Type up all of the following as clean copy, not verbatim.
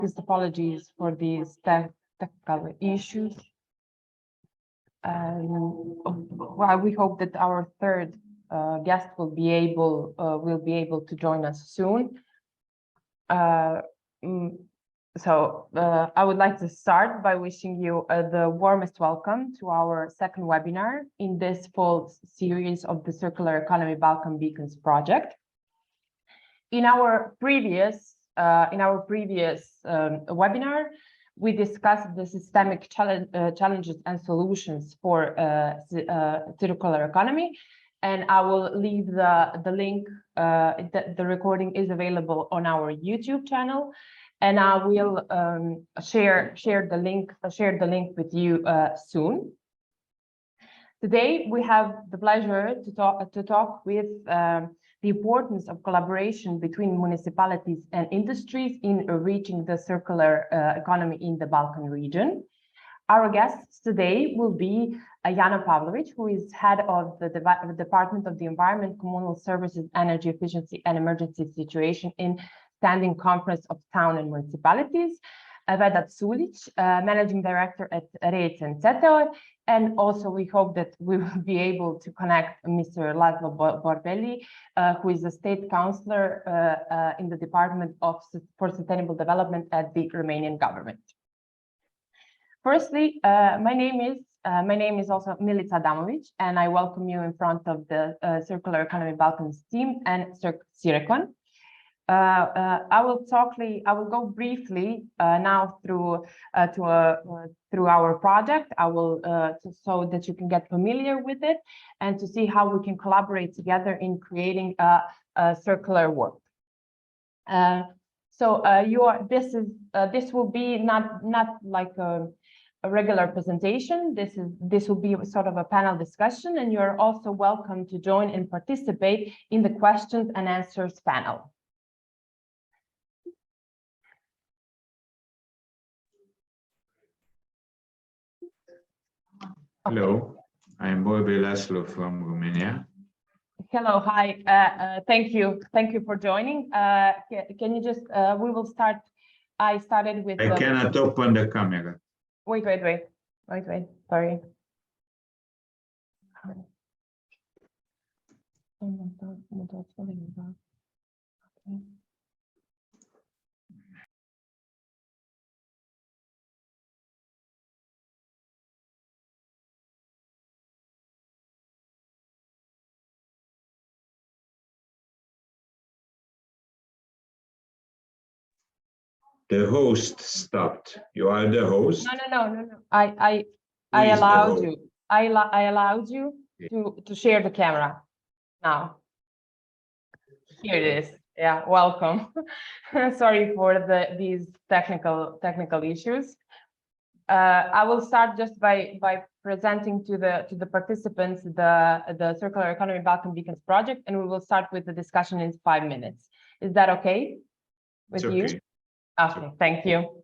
Apologies for these technical issues. Well, we hope that our third guest will be able to join us soon. I would like to start by wishing you the warmest welcome to our second webinar in this fall series of the Circular Economy Balkan Beacons project. In our previous webinar, we discussed the systemic challenges and solutions for circular economy, and I will leave the link. The recording is available on our YouTube channel, and I will share the link with you soon. Today we have the pleasure to talk with the importance of collaboration between municipalities and industries in reaching the circular economy in the Balkan region. Our guests today will be Jana Pavlović, who is head of the Department of the Environment, Communal Services, Energy Efficiency and Emergency Situation in Standing Conference of Town and Municipalities, Vedad Suljić, Managing Director at REIT and CETEOR, and also we hope that we will be able to connect Mr. László Borbély, who is a state councillor in the Department for Sustainable Development at the Romanian government. Firstly, my name is also Milica Adamović, and I welcome you in front of the Circular Economy Balkans team and CirEkon. I will go briefly now through our project. I will so that you can get familiar with it and to see how we can collaborate together in creating a circular world. This will be not like a regular presentation. This will be sort of a panel discussion, and you're also welcome to join and participate in the questions and answers panel. Hello, I'm Borbély László from Romania. Hello, hi. Thank you for joining. Can you just? We will start. I started with. I cannot open the camera. Wait. Sorry. Okay. The host stopped. You are the host? No. I allowed you. I allowed you to share the camera. Now. Here it is. Yeah, welcome. Sorry for these technical issues. I will start just by presenting to the participants the Circular Economy Balkan Beacons project, and we will start with the discussion in 5 minutes. Is that okay with you? Okay, thank you.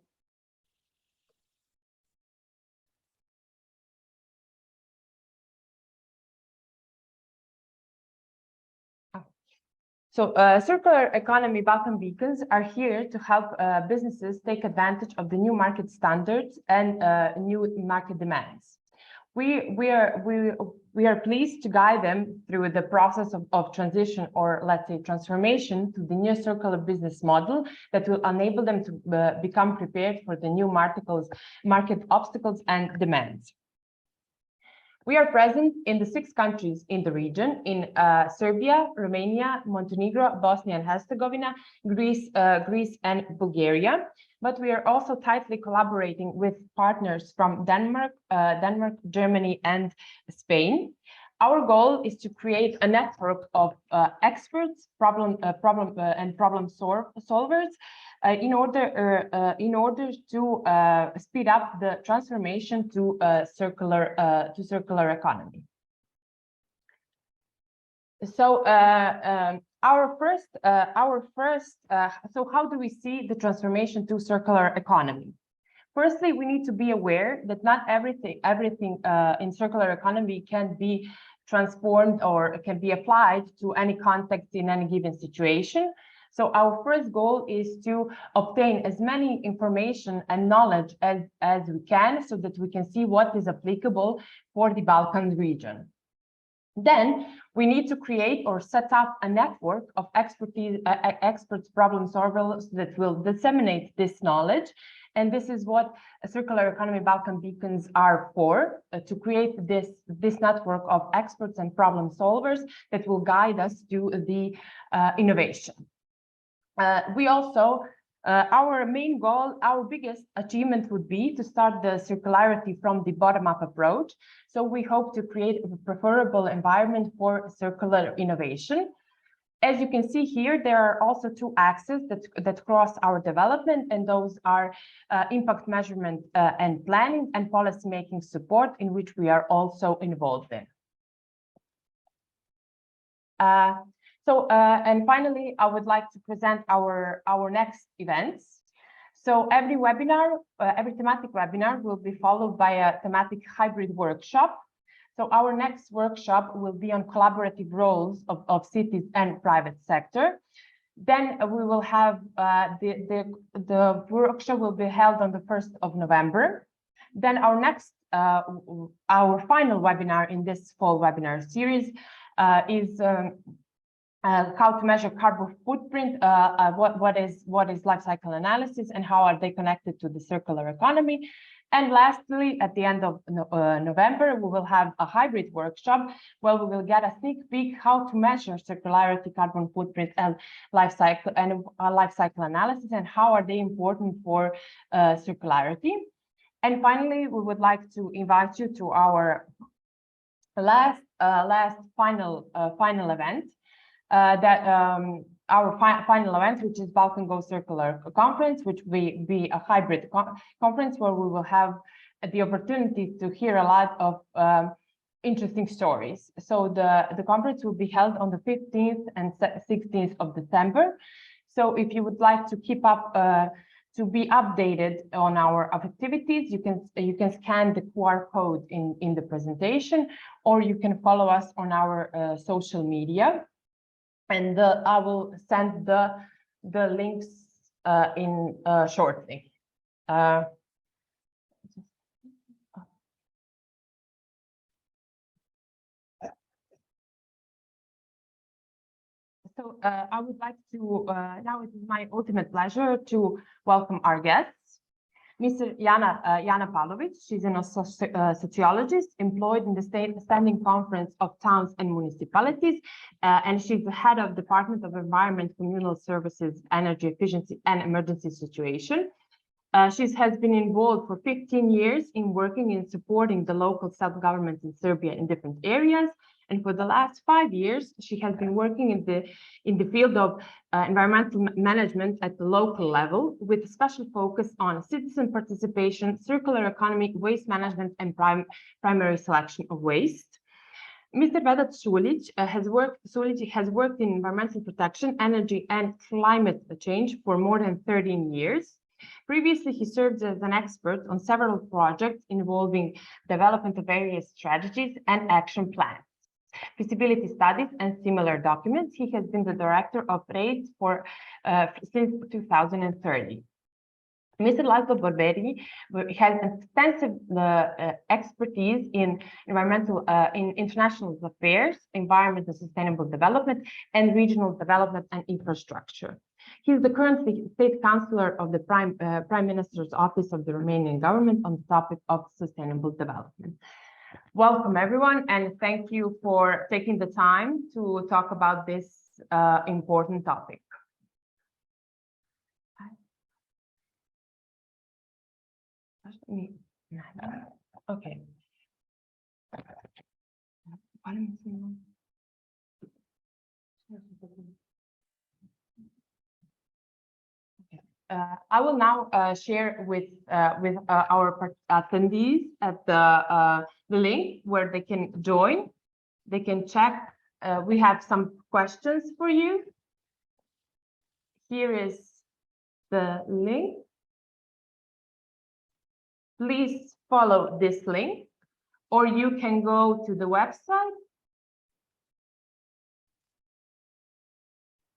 So Circular Economy Balkan Beacons are here to help businesses take advantage of the new market standards and new market demands. We are pleased to guide them through the process of transition, or let's say transformation, to the new circular business model that will enable them to become prepared for the new market obstacles and demands. We are present in the 6 countries in the region, in Serbia, Romania, Montenegro, Bosnia and Herzegovina, Greece and Bulgaria. But we are also tightly collaborating with partners from Denmark, Germany and Spain. Our goal is to create a network of experts, problem solvers in order to speed up the transformation to circular economy. So so how do we see the transformation to circular economy? Firstly, we need to be aware that not everything in circular economy can be transformed or can be applied to any context in any given situation. So our first goal is to obtain as many information and knowledge as we can, so that we can see what is applicable for the Balkan region. Then we need to create or set up a network of experts, problem solvers that will disseminate this knowledge. And this is what Circular Economy Balkan Beacons are for, to create this network of experts and problem solvers that will guide us to the innovation. We also, our main goal, our biggest achievement would be to start the circularity from the bottom-up approach. So we hope to create a preferable environment for circular innovation. As you can see here, there are also two axes that cross our development, and those are impact measurement and planning, and policymaking support, in which we are also involved in. And finally, I would like to present our next events. So every webinar, every thematic webinar will be followed by a thematic hybrid workshop. So our next workshop will be on collaborative roles of cities and private sector. Then we will have the workshop will be held on the 1st of November. Then our next, our final webinar in this fall webinar series is how to measure carbon footprint, what is life cycle analysis, and how are they connected to the circular economy. And lastly, at the end of November, we will have a hybrid workshop where we will get a sneak peek how to measure circularity, carbon footprint, and life cycle analysis, and how are they important for circularity. And finally, we would like to invite you to our last final event. Our final event, which is Balkan Go Circular Conference, which will be a hybrid conference where we will have the opportunity to hear a lot of interesting stories. So the conference will be held on the 15th and 16th of December. So if you would like to keep up, to be updated on our activities, you can scan the QR code in the presentation, or you can follow us on our social media. And I will send the links in shortly. So I would like to, now it is my ultimate pleasure to welcome our guests. Mr. Jana Pavlović, she's a sociologist employed in the Standing Conference of Towns and Municipalities, and she's the head of Department of Environment, Communal Services, Energy Efficiency and Emergency Situation. She has been involved for 15 years in working in supporting the local self-government in Serbia in different areas. And for the last 5 years, she has been working in the field of environmental management at the local level, with a special focus on citizen participation, circular economy, waste management, and primary selection of waste. Mr. Vedad Suljić has worked in environmental protection, energy, and climate change for more than 13 years. Previously, he served as an expert on several projects involving development of various strategies and action plans, feasibility studies, and similar documents. He has been the director of RAID since 2030. Mr. László Borbély has extensive expertise in international affairs, environment and sustainable development, and regional development and infrastructure. He is the currently State Counsellor of the Prime Minister's Office of the Romanian government on the topic of sustainable development. Welcome, everyone, and thank you for taking the time to talk about this important topic. Okay. I will now share with our attendees at the link where they can join. They can check. We have some questions for you. Here is the link. Please follow this link, or you can go to the website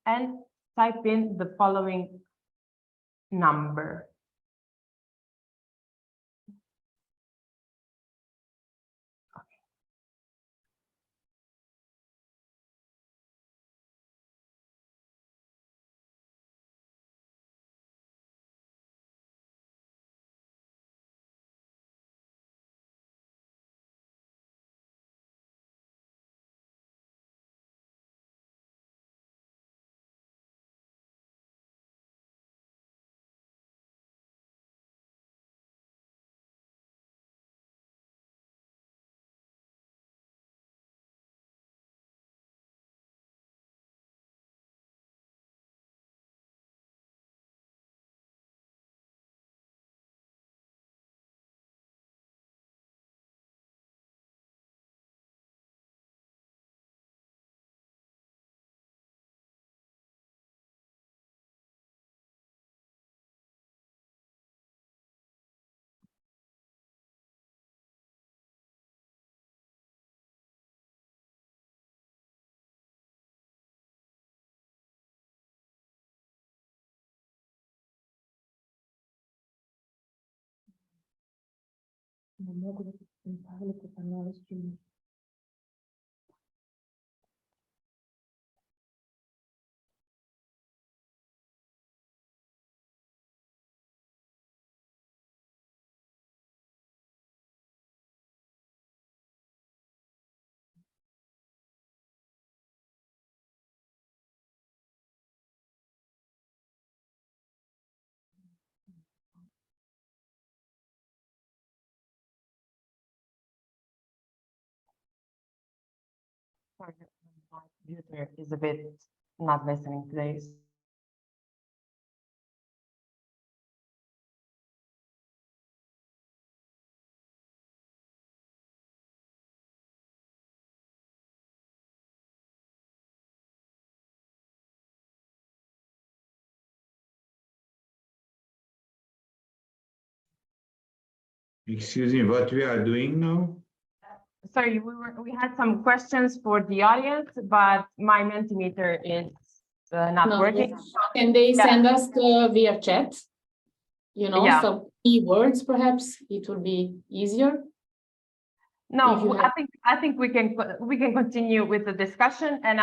and type in the following number. Sorry, my computer is a bit not listening today. Excuse me, what we are doing now? Sorry, we had some questions for the audience, but my Mentimeter is not working. Can they send us via chat? You know, Yeah. some keywords, perhaps it will be easier. No, I think we can continue with the discussion, and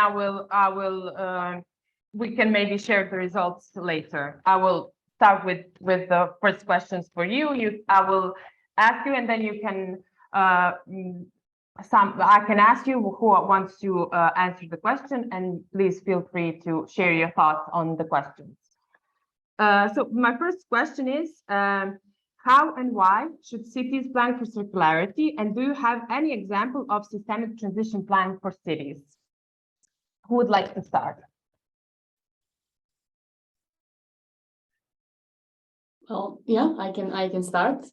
we can maybe share the results later. I will start with the first questions for you. I will ask you, and then you can I can ask you who wants to answer the question, and please feel free to share your thoughts on the questions. So my first question is, how and why should cities plan for circularity? And do you have any example of systemic transition plan for cities? Who would like to start? Well, yeah, I can start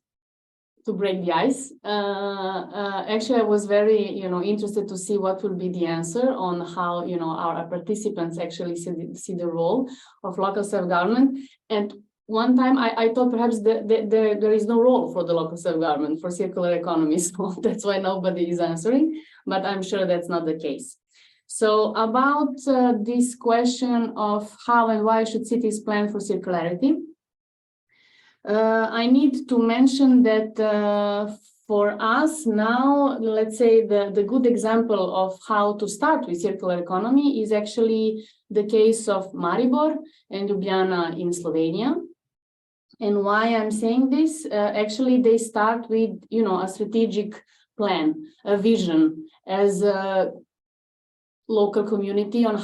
to break the ice. Actually, I was very, interested to see what will be the answer on how, our participants actually see the role of local self-government. And one time I thought perhaps there is no role for the local self-government for circular economy, so that's why nobody is answering, but I'm sure that's not the case. So about this question of how and why should cities plan for circularity, I need to mention that for us now, let's say the good example of how to start with circular economy is actually the case of Maribor and Ljubljana in Slovenia. And why I'm saying this, actually they start with, a strategic plan, a vision as a local community on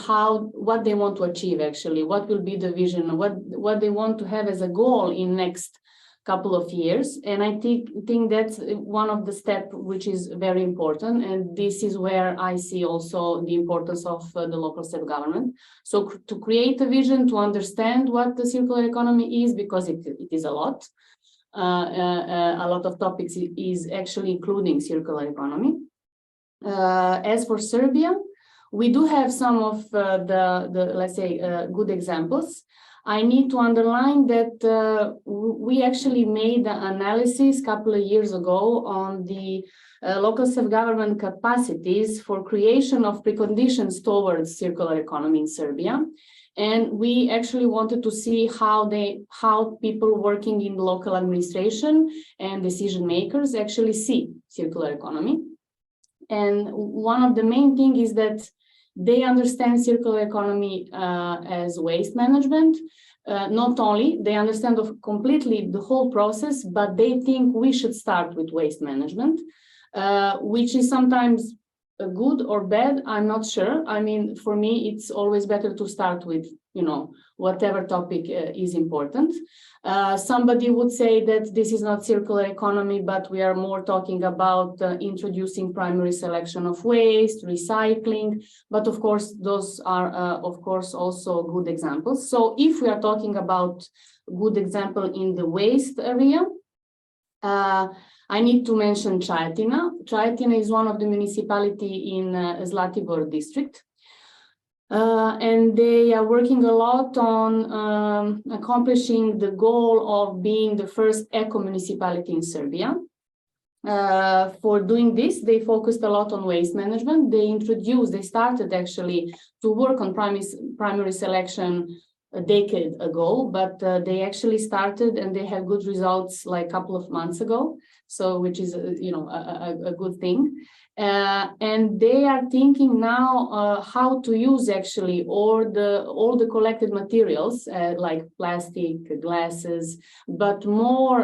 what they want to achieve, actually, what will be the vision, what they want to have as a goal in next couple of years. And I think that's one of the steps which is very important. And this is where I see also the importance of the local self-government. So to create a vision, to understand what the circular economy is, because it is a lot of topics is actually including circular economy. As for Serbia, we do have some of the let's say, good examples. I need to underline that we actually made an analysis a couple of years ago on the local self-government capacities for creation of preconditions towards circular economy in Serbia. And we actually wanted to see how people working in local administration and decision makers actually see circular economy. And one of the main things is that they understand circular economy as waste management. Not only they understand completely the whole process, but they think we should start with waste management, which is sometimes good or bad. I'm not sure. I mean, for me, it's always better to start with, whatever topic is important. Somebody would say that this is not circular economy, but we are more talking about introducing primary selection of waste, recycling. But of course, those are, of course, also good examples. So if we are talking about good example in the waste area, I need to mention Čajetina. Čajetina is one of the municipality in Zlatibor district. And they are working a lot on accomplishing the goal of being the first eco-municipality in Serbia. For doing this, they focused a lot on waste management. They started actually to work on primary selection a decade ago, but they actually started and they have good results like a couple of months ago. So, which is, a good thing. And they are thinking now how to use actually all the collected materials like plastic, glasses, but more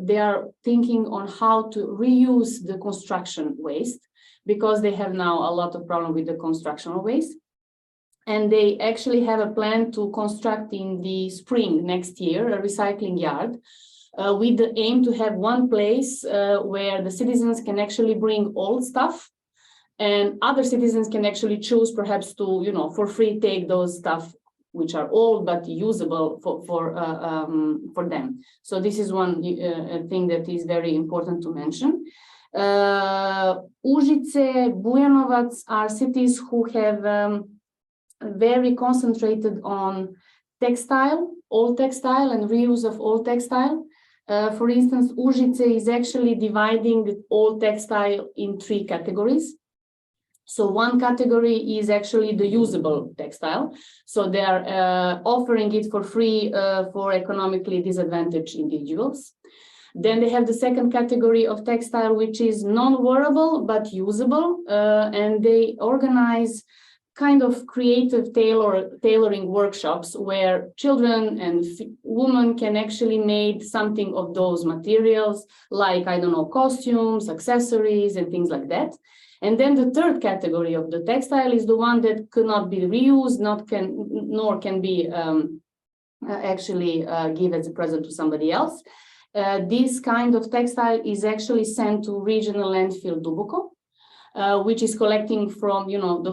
they are thinking on how to reuse the construction waste, because they have now a lot of problem with the construction waste. And they actually have a plan to construct in the spring next year a recycling yard. With the aim to have one place where the citizens can actually bring old stuff, and other citizens can actually choose perhaps to, for free take those stuff which are old but usable for them. So this is one thing that is very important to mention. Užice, Bujanovac are cities who have very concentrated on textile, old textile and reuse of old textile. For instance, Užice is actually dividing old textile in 3 categories. So one category is actually the usable textile. So they are offering it for free for economically disadvantaged individuals. Then they have the second category of textile, which is non-wearable but usable, and they organize kind of creative tailoring workshops where children and women can actually make something of those materials, like, I don't know, costumes, accessories, and things like that. And then the third category of the textile is the one that could not be reused, nor can be actually give as a present to somebody else. This kind of textile is actually sent to regional landfill Duboko, which is collecting from, the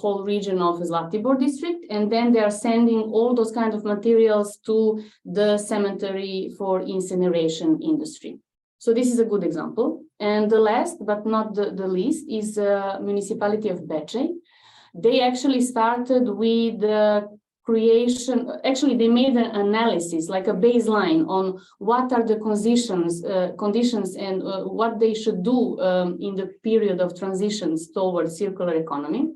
whole region of Zlatibor district, and then they are sending all those kind of materials to the cemetery for incineration industry. So this is a good example. And the last, but not the least, is the municipality of Bečej. They actually started with the creation. Actually, they made an analysis, like a baseline, on what are the conditions and what they should do in the period of transitions towards circular economy.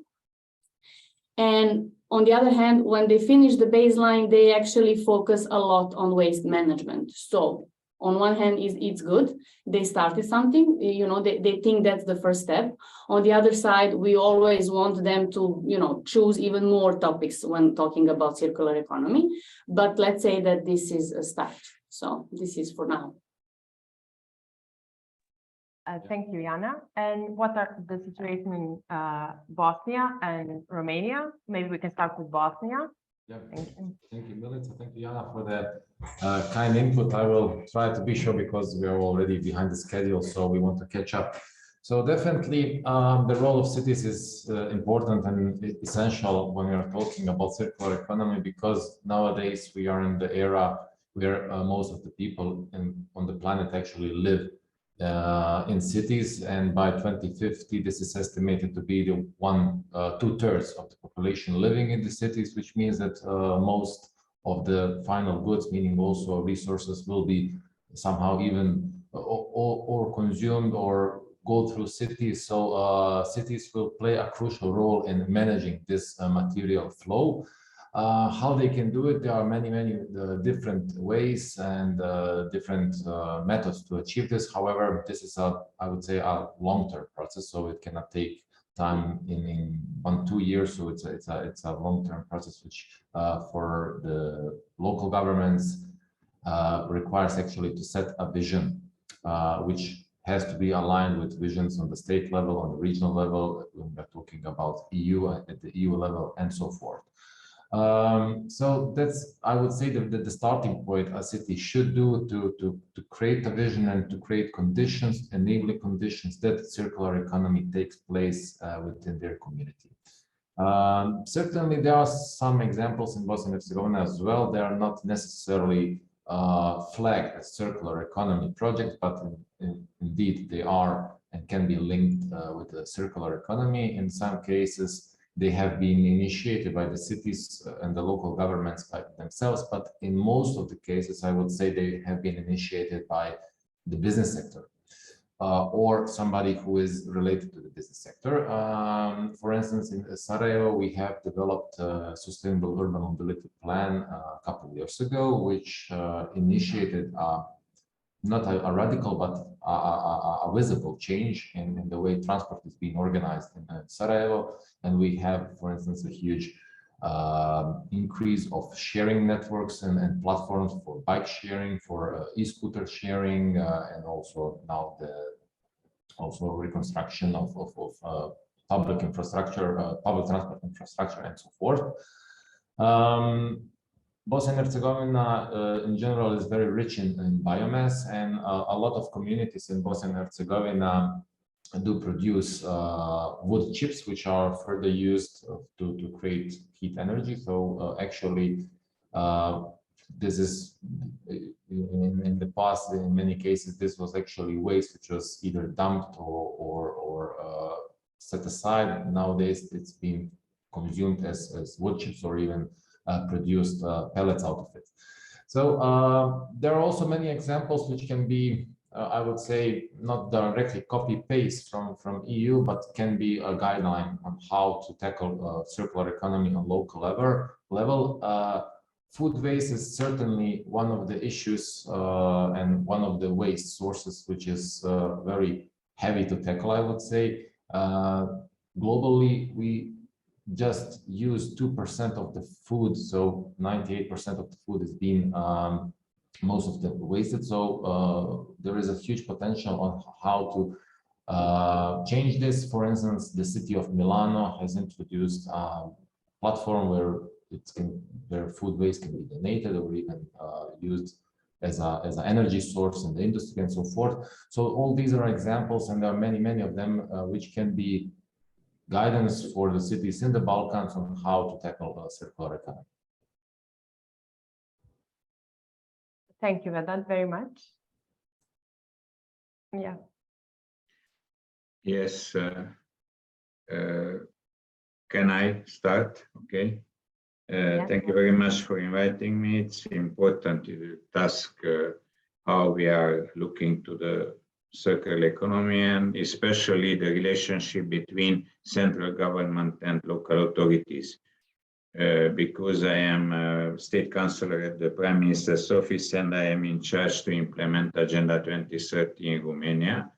And on the other hand, when they finish the baseline, they actually focus a lot on waste management. So on one hand, it's good. They started something, they think that's the first step. On the other side, we always want them to, choose even more topics when talking about circular economy. But let's say that this is a start. So this is for now. Thank you, Jana. And what are the situation in Bosnia and Romania? Maybe we can start with Bosnia. Yeah, thank you, Milica. Thank you, Jana, for the kind input. I will try to be short because we are already behind the schedule, so we want to catch up. So definitely, the role of cities is important and essential when we are talking about circular economy, because nowadays we are in the era where most of the people on the planet actually live in cities, and by 2050 this is estimated to be the 2/3 of the population living in the cities, which means that most of the final goods, meaning also resources will be somehow even or consumed or go through cities. So cities will play a crucial role in managing this material flow. How they can do it, there are many different ways and different methods to achieve this. However, this is I would say a long-term process, so it cannot take time in 1-2 years. So it's a long-term process, which for the local governments requires actually to set a vision, which has to be aligned with visions on the state level, on the regional level, when we're talking about EU at the EU level, and so forth. So that's, I would say, the starting point a city should do to create a vision and to create conditions, enabling conditions that circular economy takes place within their community. Certainly, there are some examples in Bosnia and Herzegovina as well. They are not necessarily flagged as circular economy projects, but indeed they are and can be linked with the circular economy. In some cases, they have been initiated by the cities and the local governments by themselves, but in most of the cases, I would say they have been initiated by the business sector or somebody who is related to the business sector. For instance, in Sarajevo, we have developed a sustainable urban mobility plan a couple of years ago, which initiated not a radical, but a visible change in the way transport is being organized in Sarajevo. And we have, for instance, a huge increase of sharing networks and platforms for bike sharing, for e-scooter sharing, and also now the reconstruction of public infrastructure, public transport infrastructure, and so forth. Bosnia and Herzegovina in general is very rich in biomass, and a lot of communities in Bosnia and Herzegovina do produce wood chips, which are further used to create heat energy. So actually, this is in the past, in many cases, this was actually waste which was either dumped or set aside. Nowadays, it's being consumed as wood chips or even produced pellets out of it. So there are also many examples which can be, I would say, not directly copy-paste from EU, but can be a guideline on how to tackle circular economy on local level. Food waste is certainly one of the issues and one of the waste sources which is very heavy to tackle, I would say. Globally, we just use 2% of the food, so 98% of the food is being most of them wasted. So there is a huge potential on how to change this. For instance, the city of Milano has introduced a platform where food waste can be donated or even used as an energy source in the industry and so forth. So all these are examples, and there are many of them which can be guidance for the cities in the Balkans on how to tackle circular economy. Thank you, Vedad, very much. Yeah. Yes. Can I start? Okay. Yeah. Thank you very much for inviting me. It's important to task how we are looking to the circular economy, and especially the relationship between central government and local authorities. Because I am a state councillor at the Prime Minister's office and I am in charge to implement Agenda 2030 in Romania.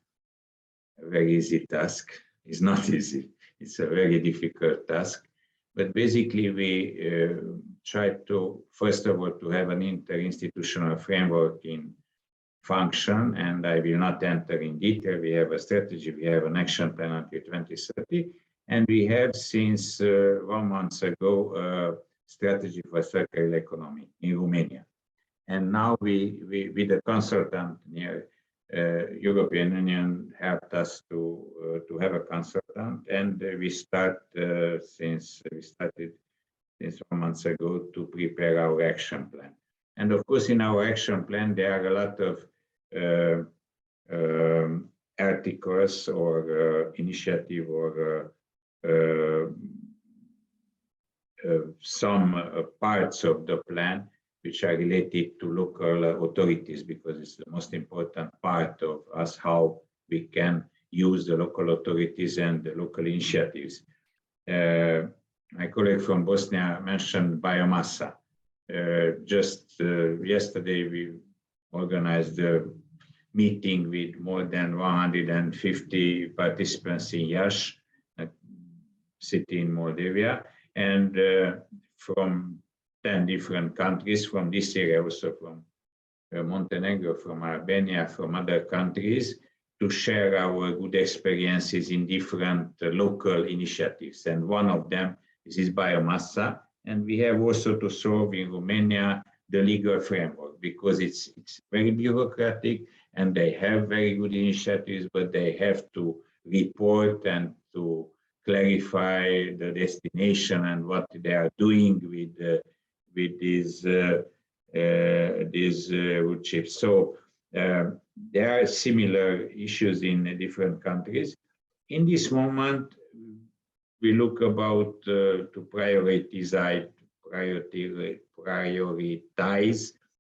A very easy task. It's not easy. It's a very difficult task. But basically, we try to, first of all, to have an interinstitutional framework in function, and I will not enter in detail. We have a strategy, we have an action plan until 2030, and we have since 1 month ago a strategy for circular economy in Romania. And now we with the consultant near European Union helped us to have a consultant, and we started since 1 month ago to prepare our action plan. And of course, in our action plan, there are a lot of articles or initiative or some parts of the plan which are related to local authorities, because it's the most important part of us, how we can use the local authorities and the local initiatives. My colleague from Bosnia mentioned biomassa. Just yesterday, we organized a meeting with more than 150 participants in Iași, a city in Moldavia, and from 10 different countries from this area, also from Montenegro, from Albania, from other countries, to share our good experiences in different local initiatives. And one of them is biomassa. And we have also to solve in Romania the legal framework, because it's very bureaucratic and they have very good initiatives, but they have to report and to clarify the destination and what they are doing with these wood chips. So there are similar issues in different countries. In this moment, we look about to prioritize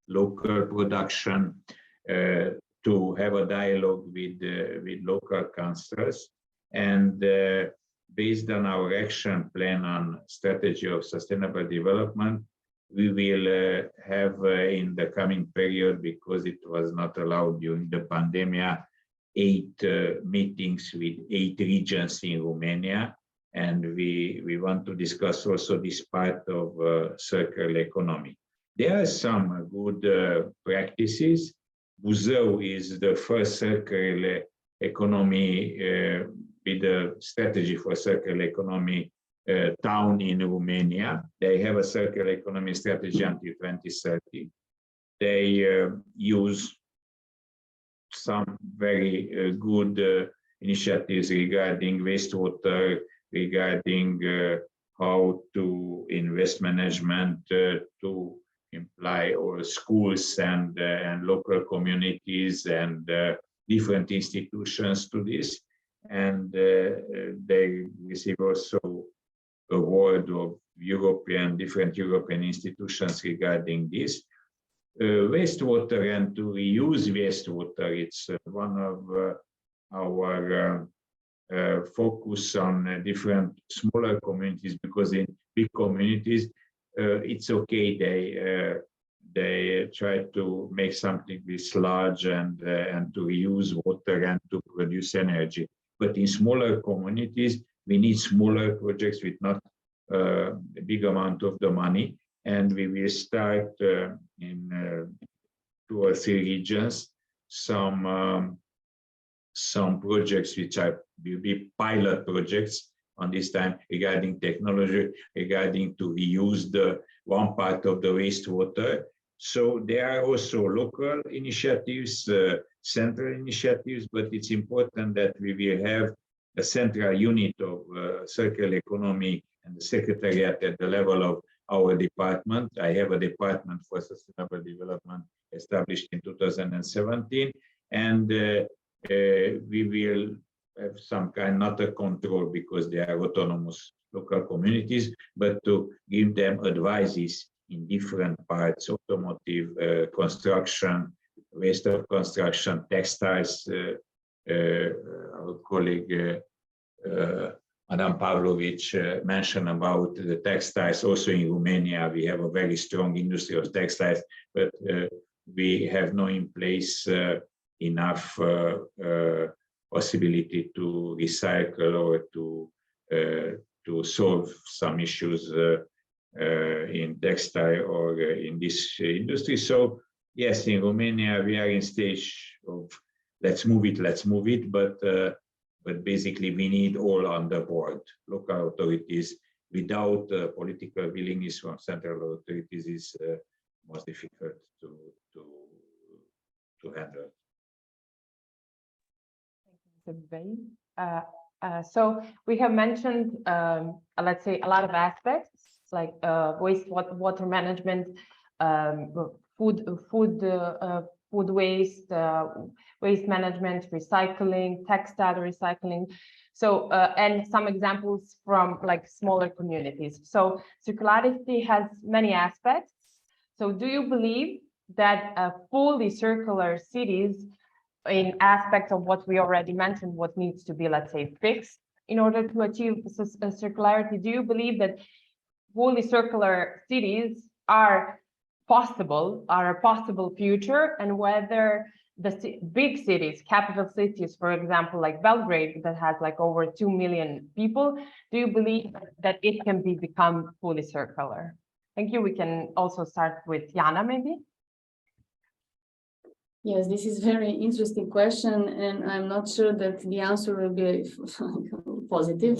local production, to have a dialogue with local councillors, and based on our action plan on strategy of sustainable development, we will have in the coming period, because it was not allowed during the pandemic, 8 meetings with 8 regions in Romania. And we want to discuss also this part of circular economy. There are some good practices. Buzău is the first circular economy with a strategy for circular economy town in Romania. They have a circular economy strategy until 2030. They use some very good initiatives regarding wastewater, regarding how to invest management to imply all schools and local communities and different institutions to this. And they receive also award of different European institutions regarding this. Wastewater and to reuse wastewater, it's one of our focus on different smaller communities, because in big communities, it's okay, they try to make something this large and to reuse water and to produce energy. But in smaller communities, we need smaller projects with not a big amount of the money. And we will start in 2 or 3 regions some projects which will be pilot projects on this time regarding technology, regarding to reuse the one part of the wastewater. So there are also local initiatives, central initiatives, but it's important that we will have a central unit of circular economy and the secretariat at the level of our department. I have a department for sustainable development established in 2017, and we will have some kind, not a control because they are autonomous local communities, but to give them advices in different parts, automotive, construction, waste of construction, textiles. Our colleague Madam Pavlović mentioned about the textiles. Also in Romania, we have a very strong industry of textiles, but we have no in place enough possibility to recycle or to solve some issues in textile or in this industry. So yes, in Romania we are in stage of let's move it, but basically we need all on the board. Local authorities without political willingness from central authorities is most difficult to handle. So we have mentioned, let's say, a lot of aspects like water management, food waste, waste management, recycling, textile recycling. So and some examples from like smaller communities. So circularity has many aspects. So do you believe that fully circular cities, in aspects of what we already mentioned, what needs to be, let's say, fixed in order to achieve circularity, do you believe that fully circular cities are a possible future, and whether the big cities, capital cities, for example, like Belgrade, that has like over 2 million people, do you believe that it can become fully circular? Thank you. We can also start with Jana, maybe. Yes, this is very interesting question, and I'm not sure that the answer will be positive.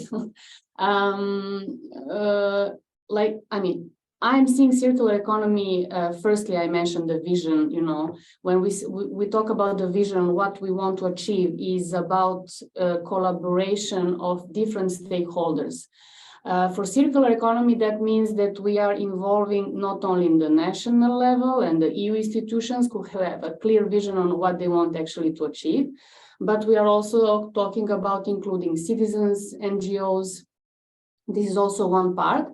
I'm seeing circular economy. Firstly, I mentioned the vision. You know, when we talk about the vision, what we want to achieve is about collaboration of different stakeholders. For circular economy, that means that we are involving not only in the national level and the EU institutions who have a clear vision on what they want actually to achieve, but we are also talking about including citizens, NGOs. This is also one part.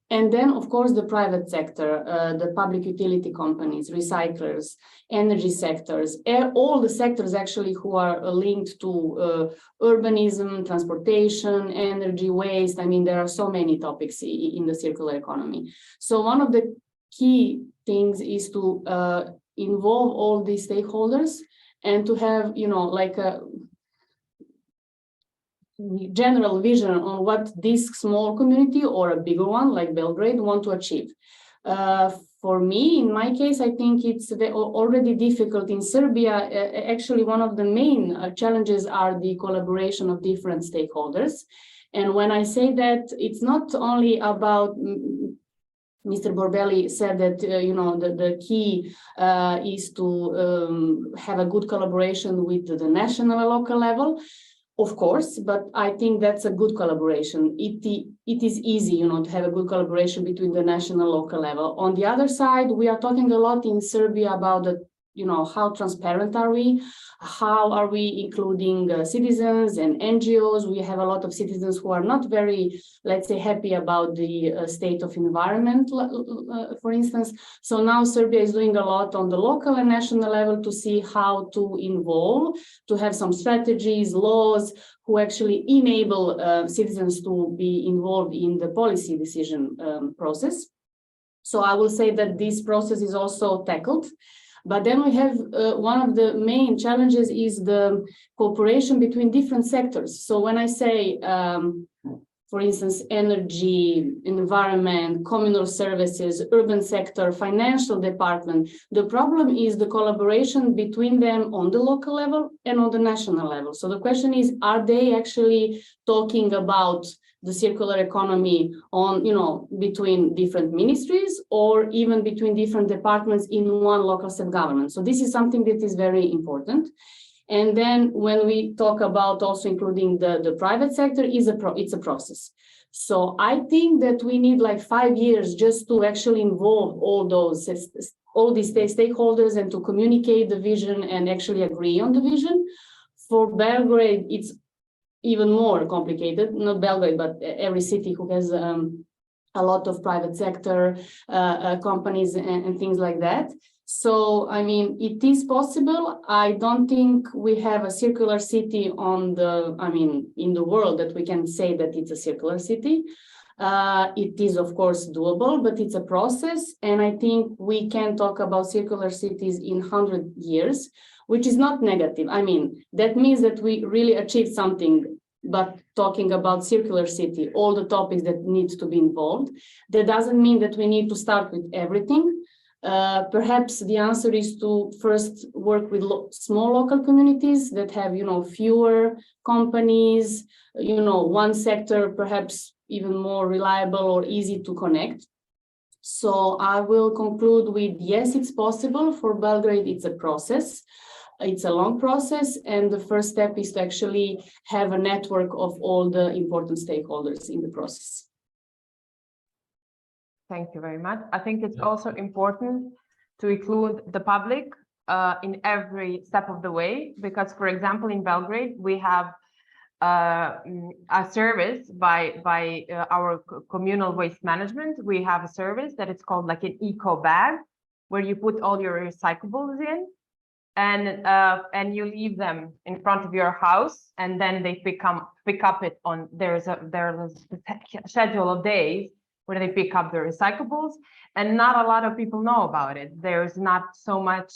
And then, of course, the private sector, the public utility companies, recyclers, energy sectors, all the sectors actually who are linked to urbanism, transportation, energy, waste. I mean, there are so many topics in the circular economy. So one of the key things is to involve all these stakeholders and to have, you know, like a general vision on what this small community or a bigger one like Belgrade want to achieve. For me, in my case, I think it's already difficult in Serbia. Actually, one of the main challenges are the collaboration of different stakeholders. And when I say that, it's not only about Mr. Borbély said that the key is to have a good collaboration with the national and local level. Of course, but I think that's a good collaboration. It is easy, you know, to have a good collaboration between the national and local level. On the other side, we are talking a lot in Serbia about the, you know, how transparent are we? How are we including citizens and NGOs? We have a lot of citizens who are not very, let's say, happy about the state of environment, for instance. So now Serbia is doing a lot on the local and national level to see how to involve, to have some strategies, laws, who actually enable citizens to be involved in the policy decision process. So I will say that this process is also tackled. But then we have one of the main challenges is the cooperation between different sectors. So when I say, for instance, energy, environment, communal services, urban sector, financial department, the problem is the collaboration between them on the local level and on the national level. So the question is, are they actually talking about the circular economy on, you know, between different ministries or even between different departments in one local self-government? So this is something that is very important. And then when we talk about also including the private sector, it's a process. So I think that we need like 5 years just to actually involve all these stakeholders and to communicate the vision and actually agree on the vision. For Belgrade, it's even more complicated, not Belgrade, but every city who has a lot of private sector companies and things like that. So, I mean, it is possible. I don't think we have a circular city in the world that we can say that it's a circular city. It is, of course, doable, but it's a process. And I think we can talk about circular cities in 100 years, which is not negative. I mean, that means that we really achieved something, but talking about circular city, all the topics that need to be involved, that doesn't mean that we need to start with everything. Perhaps the answer is to first work with small local communities that have, you know, fewer companies, you know, one sector, perhaps even more reliable or easy to connect. So I will conclude with, yes, it's possible. For Belgrade, it's a process. It's a long process. And the first step is to actually have a network of all the important stakeholders in the process. Thank you very much. I think it's also important to include the public in every step of the way, because, for example, in Belgrade, we have a service by our communal waste management. We have a service that it's called like an eco bag. where you put all your recyclables in, and you leave them in front of your house, and then they pick up it on there's a schedule of days where they pick up the recyclables, and not a lot of people know about it. There's not so much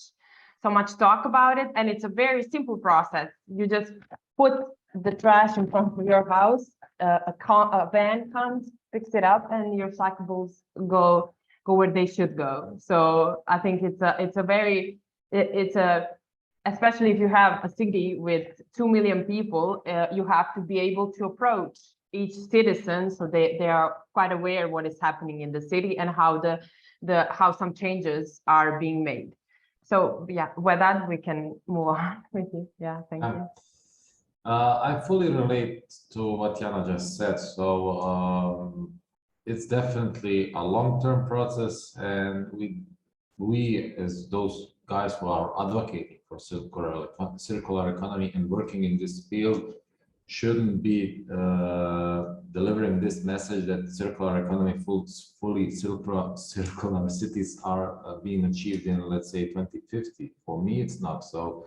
talk about it, and it's a very simple process. You just put the trash in front of your house, a van comes, picks it up, and your recyclables go where they should go. So I think especially if you have a city with 2 million people, you have to be able to approach each citizen so they are quite aware what is happening in the city and how how some changes are being made. So yeah, with that we can move on with you. Yeah, thank you. I fully relate to what Jana just said. So it's definitely a long-term process, and we as those guys who are advocating for circular economy and working in this field shouldn't be delivering this message that circular economy fully circular cities are being achieved in, let's say, 2050. For me, it's not so.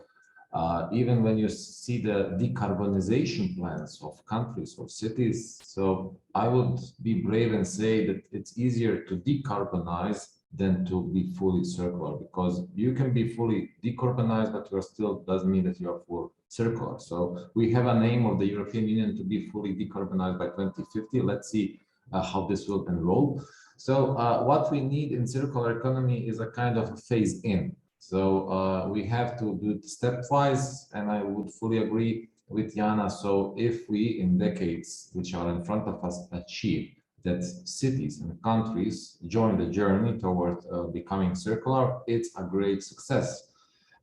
Even when you see the decarbonization plans of countries or cities, so I would be brave and say that it's easier to decarbonize than to be fully circular, because you can be fully decarbonized, but you're still doesn't mean that you are full circular. So we have an aim of the European Union to be fully decarbonized by 2050. Let's see how this will enroll. So what we need in circular economy is a kind of a phase in. So we have to do it stepwise, and I would fully agree with Jana. So if we, in decades which are in front of us, achieve that cities and countries join the journey toward becoming circular, it's a great success.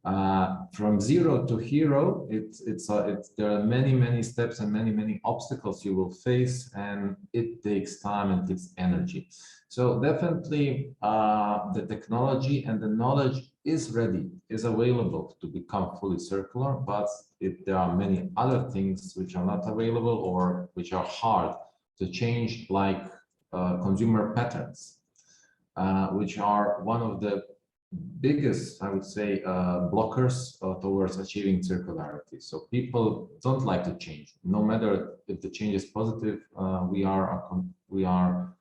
From zero to hero, there are many steps and many obstacles you will face, and it takes time and takes energy. So definitely the technology and the knowledge is ready, is available to become fully circular, but there are many other things which are not available or which are hard to change, like consumer patterns, which are one of the biggest, I would say, blockers towards achieving circularity. So people don't like to change, no matter if the change is positive. We are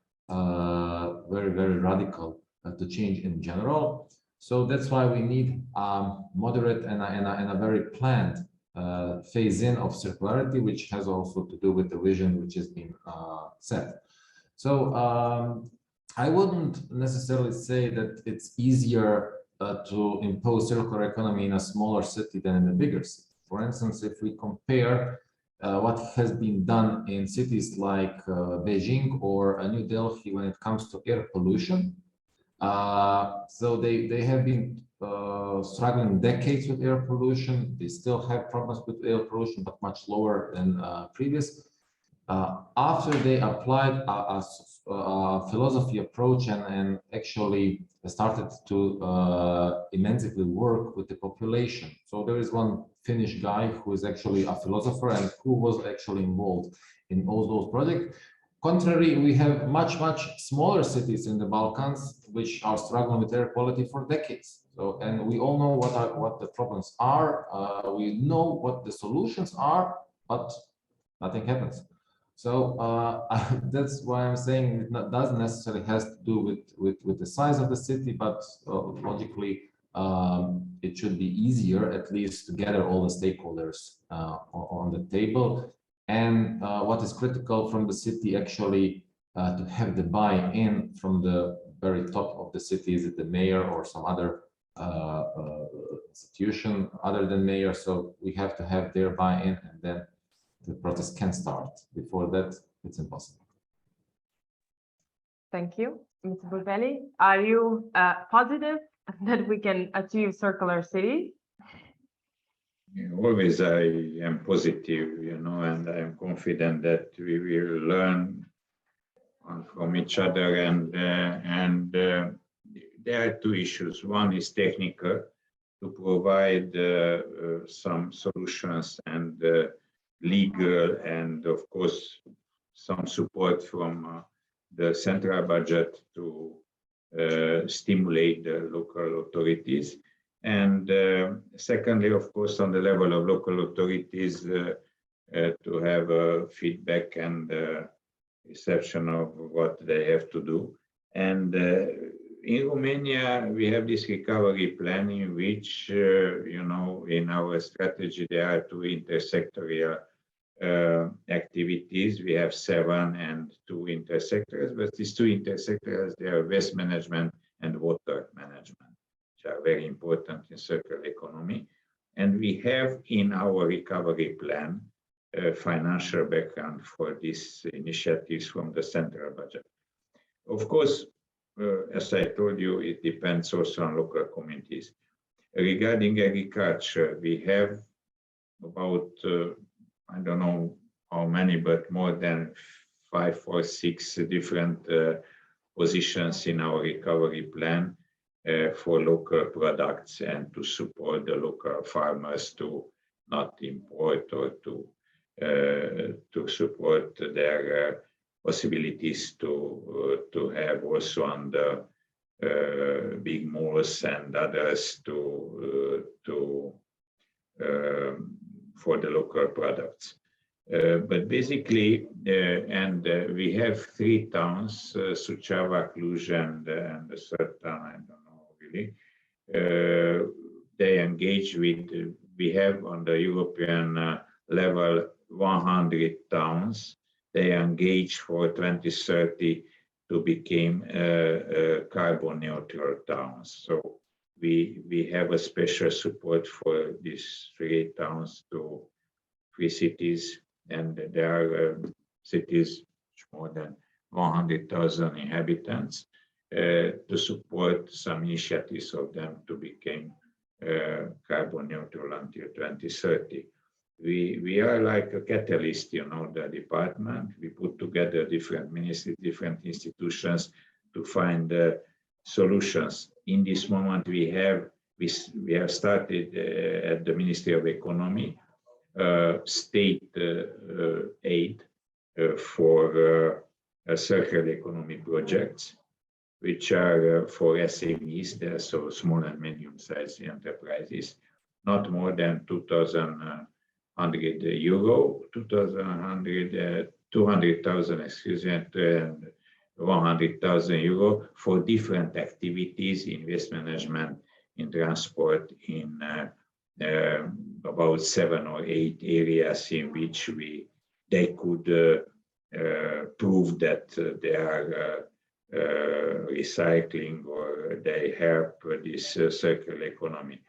very radical to change in general. So that's why we need moderate and a very planned phase in of circularity, which has also to do with the vision which has been set. So I wouldn't necessarily say that it's easier to impose circular economy in a smaller city than in a bigger city. For instance, if we compare what has been done in cities like Beijing or New Delhi when it comes to air pollution, so they have been struggling decades with air pollution. They still have problems with air pollution, but much lower than previous. After they applied a philosophy approach and actually started to immensely work with the population. So there is one Finnish guy who is actually a philosopher and who was actually involved in all those projects. Contrary, we have much smaller cities in the Balkans which are struggling with air quality for decades. So, and we all know what the problems are. We know what the solutions are, but nothing happens. So that's why I'm saying it doesn't necessarily has to do with the size of the city, but logically it should be easier at least to gather all the stakeholders on the table. And what is critical from the city actually to have the buy-in from the very top of the city, is it the mayor or some other institution other than mayor? So we have to have their buy-in, and then the process can start. Before that, it's impossible. Thank you, Mr. Borbély. Are you positive that we can achieve circular cities? Always I am positive, and I am confident that we will learn from each other. And there are two issues. One is technical, to provide some solutions and legal, and of course some support from the central budget to stimulate the local authorities. And secondly, of course, on the level of local authorities, to have feedback and reception of what they have to do. And in Romania, we have this recovery plan in which, in our strategy, there are 2 intersectorial activities. We have 7 and 2 intersectors, but these 2 intersectors, they are waste management and water management, which are very important in circular economy. And we have in our recovery plan a financial background for these initiatives from the central budget. Of course, as I told you, it depends also on local communities. Regarding agriculture, we have about, I don't know how many, but more than 5 or 6 different positions in our recovery plan for local products and to support the local farmers to not import or to support their possibilities to have also on the big malls and others for the local products. But basically, we have 3 towns, Suceava, Cluj, and the third town, I don't know really. They engage with, we have on the European level 100 towns. They engage for 2030 to become carbon neutral towns. So we have a special support for these 3 towns to 3 cities, and there are cities more than 100,000 inhabitants to support some initiatives of them to become carbon neutral until 2030. We are like a catalyst, the department. We put together different ministries, different institutions to find solutions. In this moment, we have started at the Ministry of Economy state aid for circular economy projects, which are for SMEs, so small and medium-sized enterprises, not more than 200,000 euro, 200,000, excuse me, and 100,000 euro for different activities in waste management, in transport, in about 7 or 8 areas in which they could prove that they are recycling or they help this circular economy.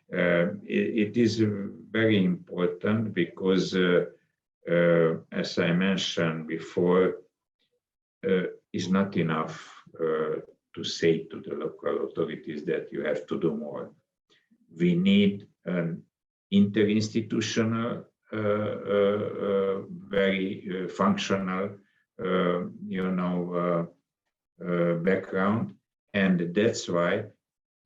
It is very important because, as I mentioned before, it's not enough to say to the local authorities that you have to do more. We need an interinstitutional, very functional, background, and that's why,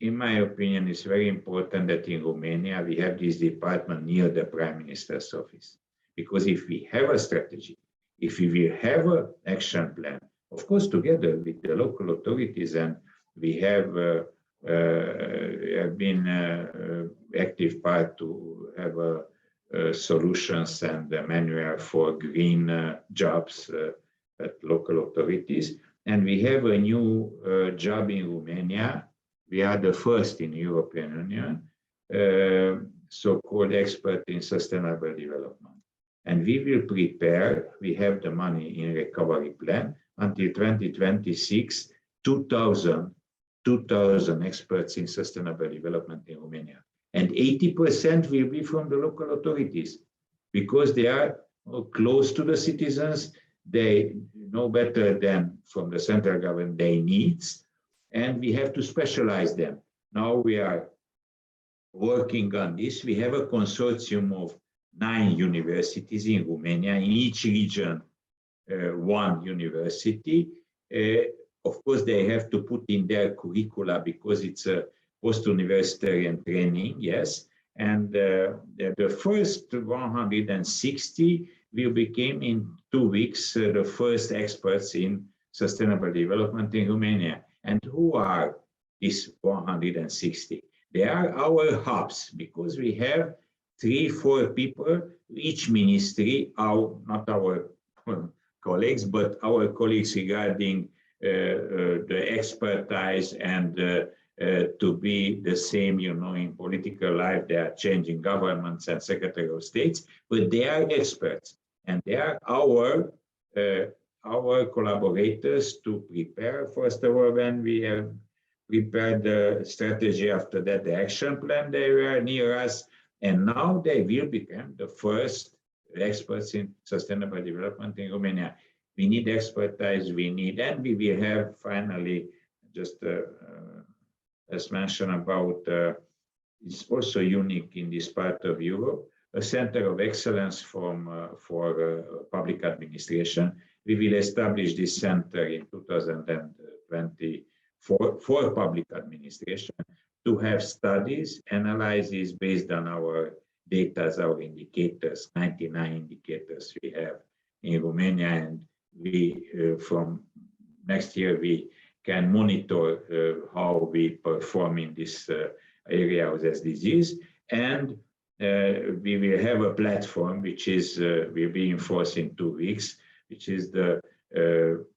in my opinion, it's very important that in Romania we have this department near the Prime Minister's office. Because if we have a strategy, if we will have an action plan, of course, together with the local authorities, and we have been active part to have solutions and a manual for green jobs at local authorities. And we have a new job in Romania. We are the first in the European Union, so-called expert in sustainable development. And we will prepare, we have the money in recovery plan, until 2026, 2,000 experts in sustainable development in Romania. And 80% will be from the local authorities, because they are close to the citizens. They know better than from the central government their needs, and we have to specialize them. Now we are working on this. We have a consortium of 9 universities in Romania, in each region, 1 university. Of course, they have to put in their curricula because it's a post-university training, yes. And the first 160 will become in 2 weeks the first experts in sustainable development in Romania. And who are these 160? They are our hubs, because we have 3-4 people, each ministry, not our colleagues, but our colleagues regarding the expertise and to be the same, in political life. They are changing governments and secretary of states, but they are experts, and they are our collaborators to prepare. First of all, when we have prepared the strategy, after that the action plan, they were near us, and now they will become the first experts in sustainable development in Romania. We need expertise, and we will have finally, just as mentioned about, it's also unique in this part of Europe, a center of excellence for public administration. We will establish this center in 2024 for public administration, to have studies, analyses based on our data, our indicators, 99 indicators we have in Romania, and we from next year we can monitor how we perform in this area of SDGs, and we will have a platform which is will be enforced in 2 weeks, which is the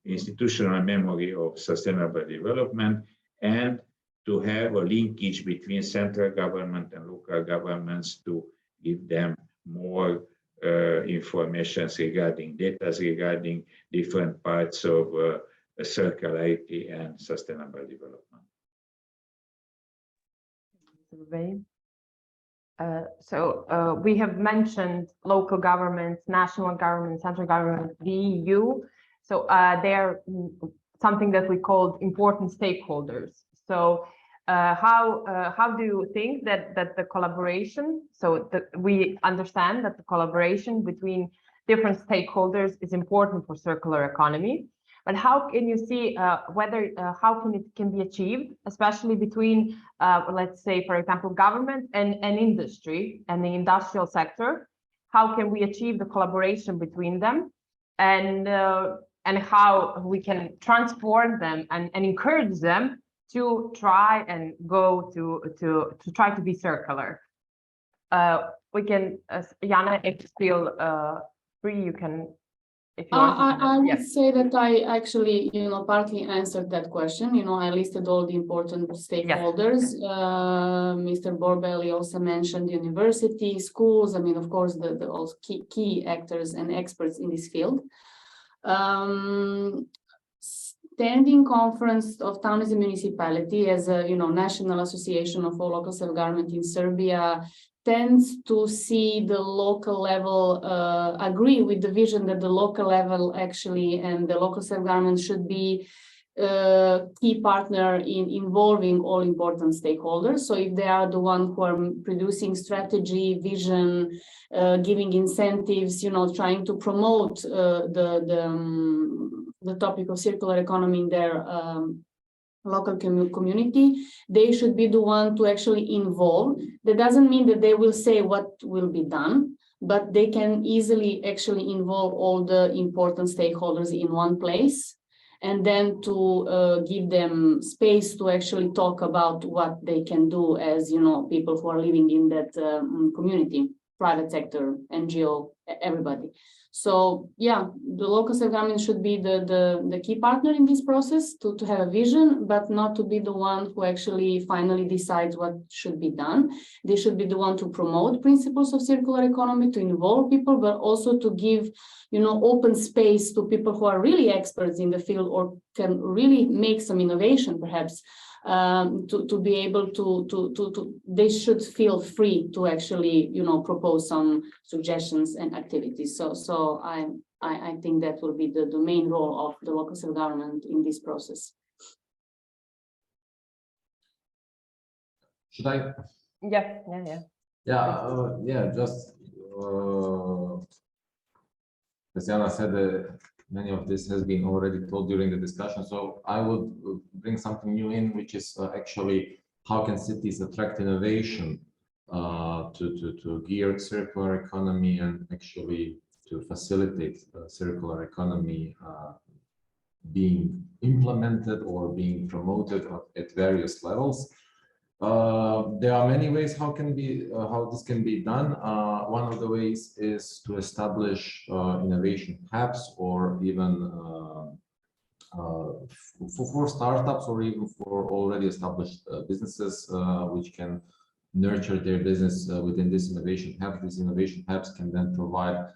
institutional memory of sustainable development, and to have a linkage between central government and local governments to give them more information regarding data, regarding different parts of circularity and sustainable development. We have mentioned local governments, national government, central government, the EU. So they're something that we call important stakeholders. So how do you think that the collaboration, we understand that the collaboration between different stakeholders is important for circular economy, but how can you see whether how it can be achieved, especially between let's say, for example, government and industry and the industrial sector? How can we achieve the collaboration between them, and how we can transform them and encourage them to try and go to try to be circular? We can, Jana, if you feel free, you can. If you want I would say that I actually, partly answered that question. I listed all the important stakeholders. Yes. Mr. Borbély also mentioned university, schools. I mean, of course, the all key actors and experts in this field. Standing Conference of Towns and Municipality, as a national association of all local self-government in Serbia, tends to see the local level, agree with the vision that the local level actually and the local self-government should be a key partner in involving all important stakeholders. So if they are the one who are producing strategy, vision, giving incentives, trying to promote the topic of circular economy in their local community, they should be the one to actually involve. That doesn't mean that they will say what will be done, but they can easily actually involve all the important stakeholders in one place, and then to give them space to actually talk about what they can do as, people who are living in that community, private sector, NGO, everybody. So yeah, the local self-government should be the key partner in this process to have a vision, but not to be the one who actually finally decides what should be done. They should be the one to promote principles of circular economy, to involve people, but also to give, open space to people who are really experts in the field or can really make some innovation, perhaps. To be able to they should feel free to actually propose some suggestions and activities. So I think that will be the main role of the local self-government in this process. Should I? Yeah. Just as Jana said, many of this has been already told during the discussion. So I would bring something new in, which is actually how can cities attract innovation to gear circular economy and actually to facilitate circular economy being implemented or being promoted at various levels. There are many ways how this can be done. One of the ways is to establish innovation hubs, or even for startups, or even for already established businesses, which can nurture their business within this innovation hub. These innovation hubs can then provide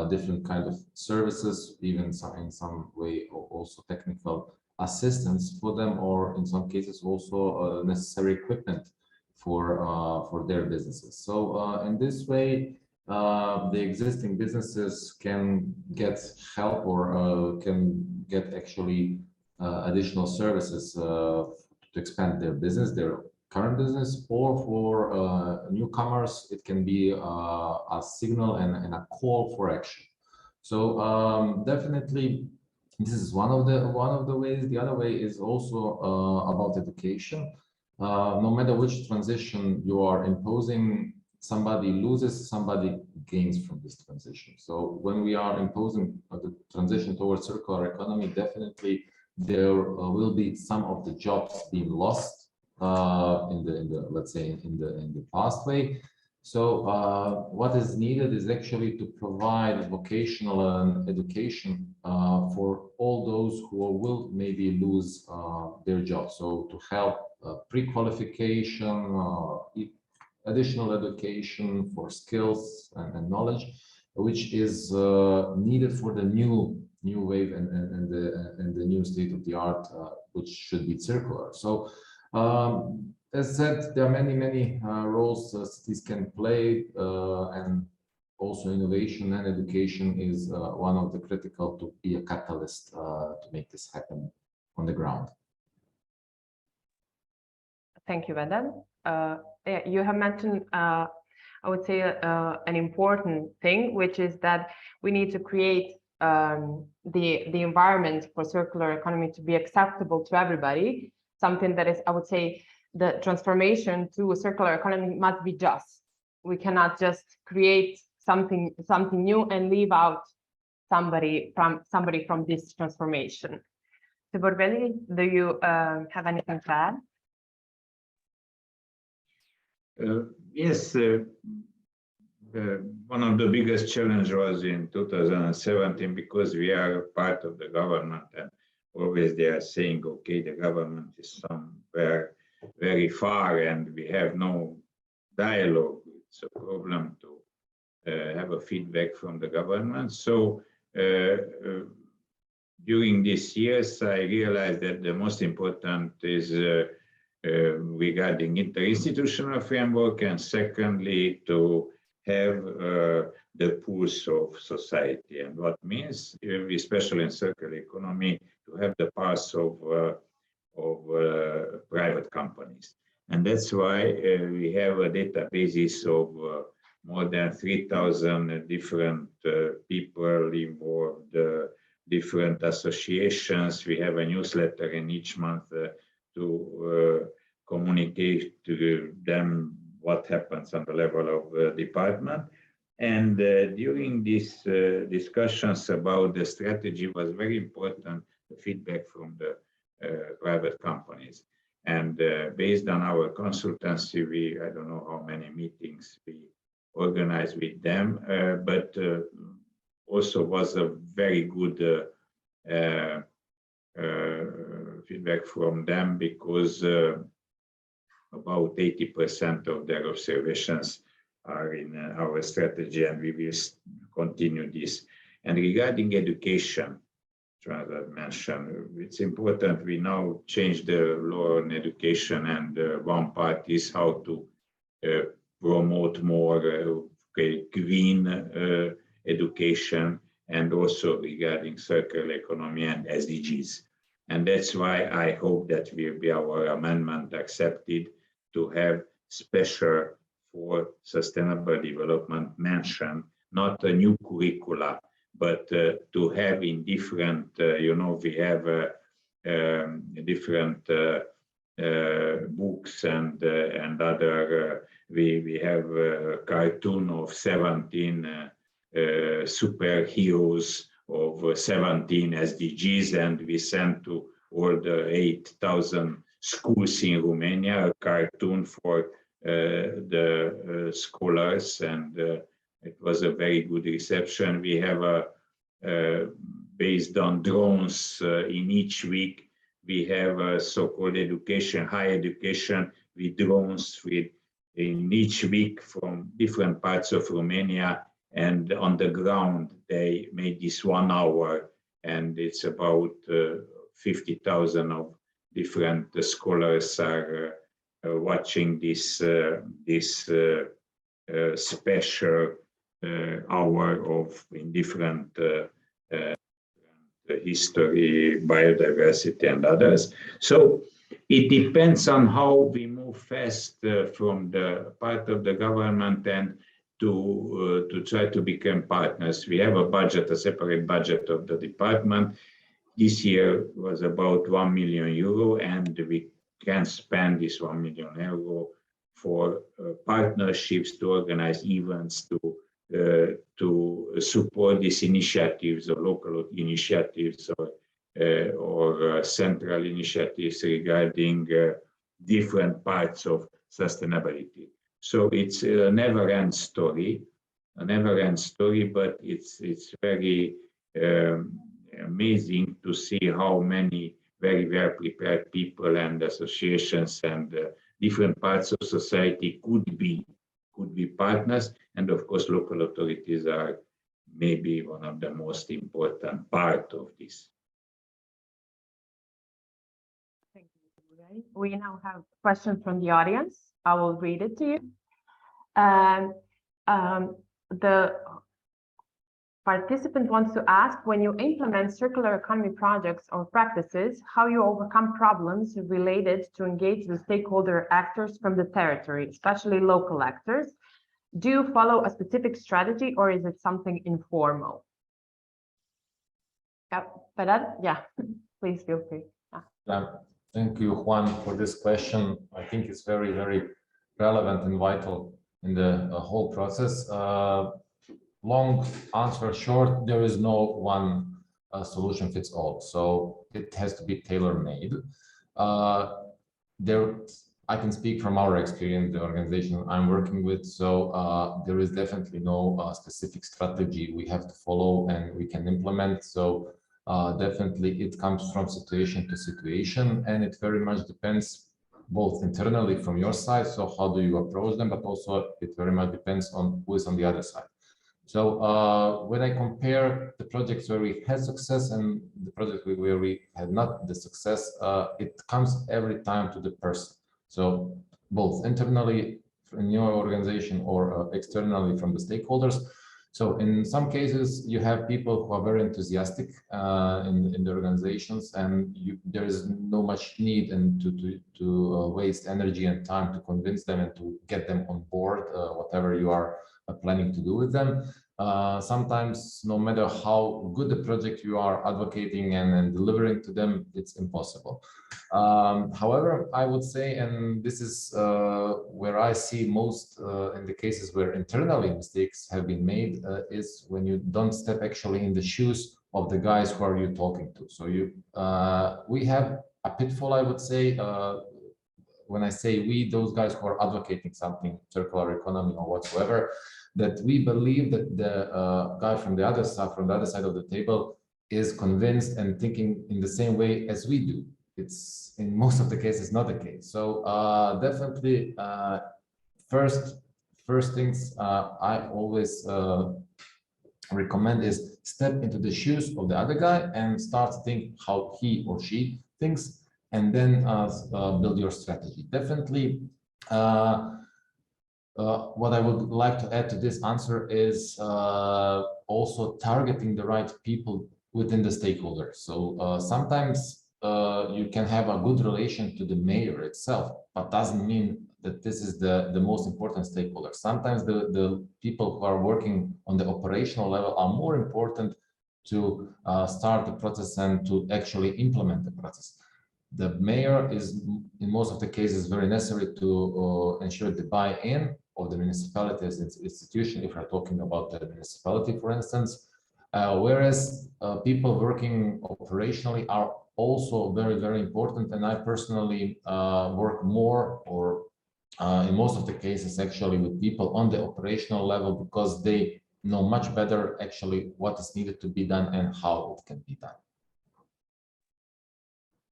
different kind of services, even in some way also technical assistance for them, or in some cases also necessary equipment for their businesses. So in this way, the existing businesses can get help, or can get actually additional services to expand their business, their current business, or for newcomers, it can be a signal and a call for action. So definitely, this is one of the ways. The other way is also about education. No matter which transition you are imposing, somebody loses, somebody gains from this transition. So when we are imposing the transition towards circular economy, definitely there will be some of the jobs being lost in the let's say in the past way. So what is needed is actually to provide vocational education for all those who will maybe lose their job. So to help pre-qualification, additional education for skills and knowledge, which is needed for the new wave and the new state of the art, which should be circular. So as said, there are many roles cities can play, and also innovation and education is one of the critical to be a catalyst to make this happen on the ground. Thank you, Vedad. Yeah, you have mentioned, I would say, an important thing, which is that we need to create the environment for circular economy to be acceptable to everybody. Something that is, I would say, the transformation to a circular economy must be just. We cannot just create something new and leave out somebody from this transformation. So, Borbély, do you have anything to add? Yes, one of the biggest challenges was in 2017, because we are part of the government, and always they are saying, okay, the government is somewhere very far and we have no dialogue. It's a problem to have a feedback from the government. So during these years, I realized that the most important is regarding interinstitutional framework, and secondly, to have the pulse of society. And what means, especially in circular economy, to have the pulse of private companies. And that's why we have a database of more than 3,000 different people involved, different associations. We have a newsletter in each month to communicate to them what happens on the level of the department. And during these discussions about the strategy was very important, the feedback from the private companies. And based on our consultancy, I don't know how many meetings we organized with them, but also was a very good feedback from them, because about 80% of their observations are in our strategy, and we will continue this. And regarding education, as I mentioned, it's important we now change the law on education, and one part is how to promote more green education, and also regarding circular economy and SDGs. And that's why I hope that will be our amendment accepted, to have special for sustainable development mention, not a new curricula, but to have in different, we have different books and other, we have a cartoon of 17 superheroes 17 SDGs, and we sent to all the 8,000 schools in Romania a cartoon for the scholars, and it was a very good reception. We have based on drones in each week, we have a so-called education, high education with drones in each week from different parts of Romania, and on the ground they made this 1 hour, and it's about 50,000 of different scholars are watching this special hour of in different history, biodiversity, and others. So it depends on how we move fast from the part of the government and to try to become partners. We have a budget, a separate budget of the department. This year was about €1 million, and we can spend this €1 million for partnerships, to organize events, to support these initiatives or local initiatives or central initiatives regarding different parts of sustainability. So it's a never-end story, but it's very amazing to see how many very well-prepared people and associations and different parts of society could be partners. And of course, local authorities are maybe one of the most important part of this. Thank you. We now have a question from the audience. I will read it to you. The participant wants to ask, when you implement circular economy projects or practices, how you overcome problems related to engage the stakeholder actors from the territory, especially local actors. Do you follow a specific strategy, or is it something informal? Vedad? Yeah, please feel free. Thank you, Juan, for this question. I think it's very, very relevant and vital in the whole process. Long answer short, there is no one solution fits all. So it has to be tailor-made. I can speak from our experience, the organization I'm working with. So there is definitely no specific strategy we have to follow and we can implement. So definitely it comes from situation to situation, and it very much depends both internally from your side. So how do you approach them, but also it very much depends on who is on the other side. So when I compare the projects where we had success and the projects where we had not the success, it comes every time to the person. So both internally in your organization or externally from the stakeholders. So in some cases, you have people who are very enthusiastic in the organizations, and there is no much need and to waste energy and time to convince them and to get them on board, whatever you are planning to do with them. Sometimes, no matter how good the project you are advocating and delivering to them, it's impossible. However, I would say, and this is where I see most in the cases where internally mistakes have been made, is when you don't step actually in the shoes of the guys who are you talking to. So we have a pitfall, I would say, when I say we, those guys who are advocating something, circular economy or whatsoever, that we believe that the guy from the other side of the table is convinced and thinking in the same way as we do. It's in most of the cases not the case. So definitely first things I always recommend is step into the shoes of the other guy and start to think how he or she thinks, and then build your strategy. Definitely what I would like to add to this answer is also targeting the right people within the stakeholders. So sometimes you can have a good relation to the mayor itself, but doesn't mean that this is the most important stakeholder. Sometimes the people who are working on the operational level are more important to start the process and to actually implement the process. The mayor is, in most of the cases, very necessary to ensure the buy-in of the municipality as its institution, if we're talking about the municipality, for instance. Whereas people working operationally are also very, very important. And I personally work more, or in most of the cases actually, with people on the operational level, because they know much better actually what is needed to be done and how it can be done.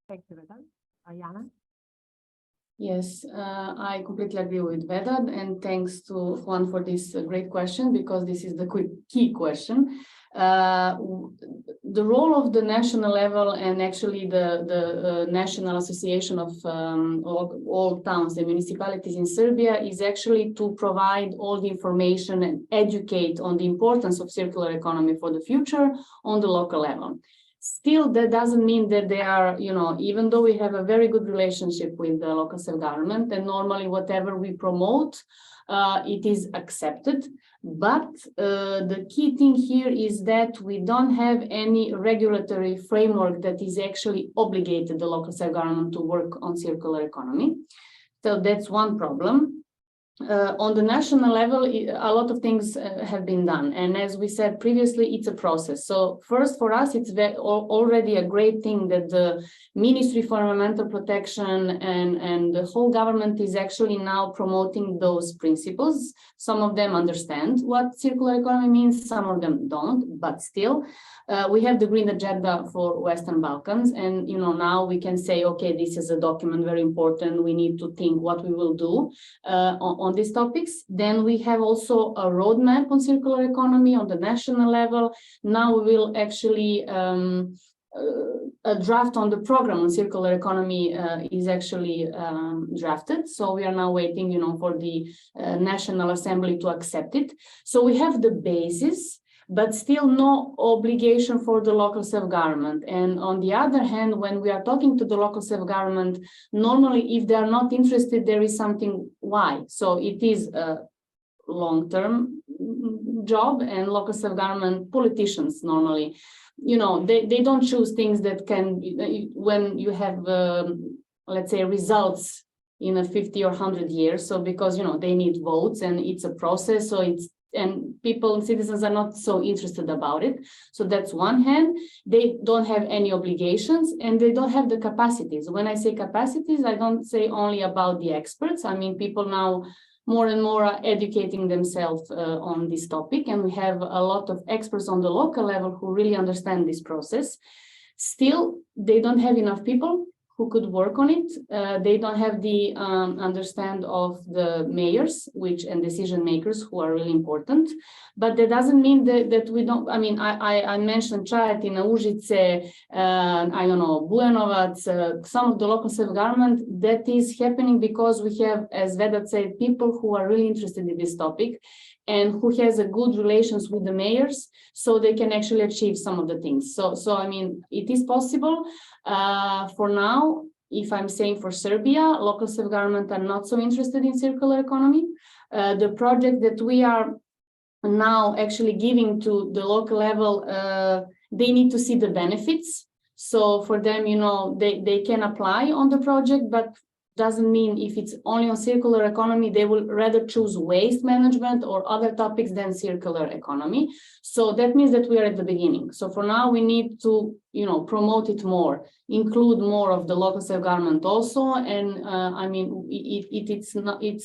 Thank you, Vedad. Jana? Yes, I completely agree with Vedad, and thanks to Juan for this great question, because this is the key question. The role of the national level and actually the National Association of all towns and municipalities in Serbia is actually to provide all the information and educate on the importance of circular economy for the future on the local level. Still, that doesn't mean that they are, even though we have a very good relationship with the local self-government, and normally whatever we promote, it is accepted. But the key thing here is that we don't have any regulatory framework that is actually obligated the local self-government to work on circular economy. So that's one problem. On the national level, a lot of things have been done. And as we said previously, it's a process. So first, for us, it's already a great thing that the Ministry for Environmental Protection and the whole government is actually now promoting those principles. Some of them understand what circular economy means, some of them don't, but still, we have the Green Agenda for Western Balkans. And, now we can say, okay, this is a document very important. We need to think what we will do on these topics. Then we have also a roadmap on circular economy on the national level. Now we will actually a draft on the program on circular economy is actually drafted. So we are now waiting, for the National Assembly to accept it. So we have the basis, but still no obligation for the local self-government. And on the other hand, when we are talking to the local self-government, normally if they are not interested, there is something why. So it is a long-term job, and local self-government politicians normally, they don't choose things that can, when you have, let's say, results in a 50 or 100 years. So because, they need votes and it's a process. So and people, citizens are not so interested about it. So that's one hand, they don't have any obligations and they don't have the capacities. When I say capacities, I don't say only about the experts. I mean, people now more and more are educating themselves on this topic. And we have a lot of experts on the local level who really understand this process. Still, they don't have enough people who could work on it. They don't have the understand of the mayors, and decision makers who are really important. But that doesn't mean that we don't, I mentioned Čajetina, Užice, I don't know, Bujanovac, some of the local self-government. That is happening because we have, as Vedad said, people who are really interested in this topic and who has a good relations with the mayors, so they can actually achieve some of the things. So it is possible. For now, if I'm saying for Serbia, local self-government are not so interested in circular economy. The project that we are now actually giving to the local level, they need to see the benefits. So for them, they can apply on the project, but doesn't mean if it's only on circular economy, they will rather choose waste management or other topics than circular economy. So that means that we are at the beginning. So for now, we need to, promote it more, include more of the local self-government also. And it's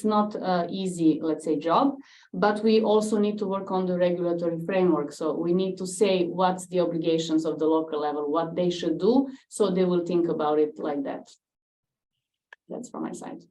not an easy, let's say, job, but we also need to work on the regulatory framework. So we need to say what's the obligations of the local level, what they should do, so they will think about it like that. That's from my side.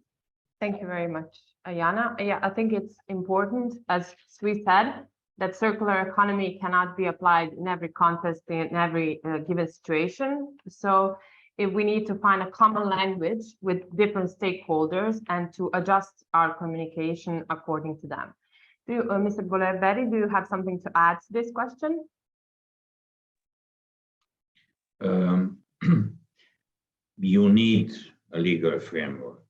Thank you very much, Jana. Yeah, I think it's important, as we said, that circular economy cannot be applied in every context, in every given situation. So if we need to find a common language with different stakeholders and to adjust our communication according to them. Mr. Borbély, do you have something to add to this question? You need a legal framework.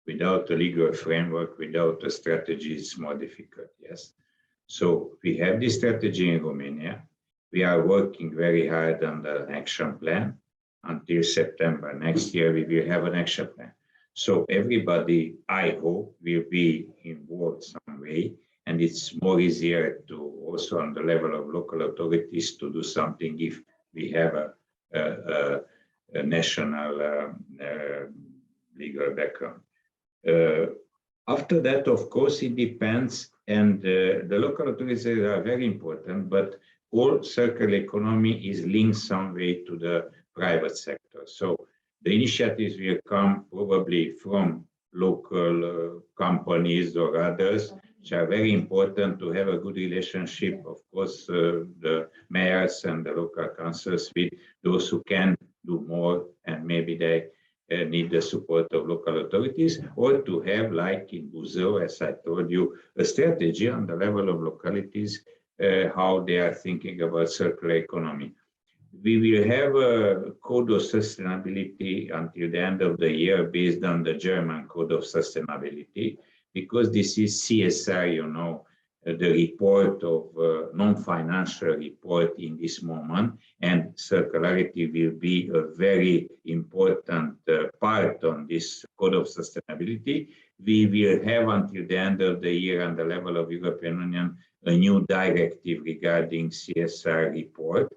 Without a legal framework, without a strategy, it's more difficult, yes. So we have this strategy in Romania. We are working very hard on the action plan. Until September next year, we will have an action plan. So everybody, I hope, will be involved some way, and it's more easier to also on the level of local authorities to do something if we have a national legal background. After that, of course, it depends, and the local authorities are very important, but all circular economy is linked some way to the private sector. So the initiatives will come probably from local companies or others, which are very important to have a good relationship, of course, the mayors and the local councils with those who can do more, and maybe they need the support of local authorities, or to have, like in Buzău, as I told you, a strategy on the level of localities, how they are thinking about circular economy. We will have a code of sustainability until the end of the year based on the German code of sustainability, because this is CSR, you know, the report of non-financial report in this moment, and circularity will be a very important part on this code of sustainability. We will have until the end of the year on the level of European Union a new directive regarding CSR report,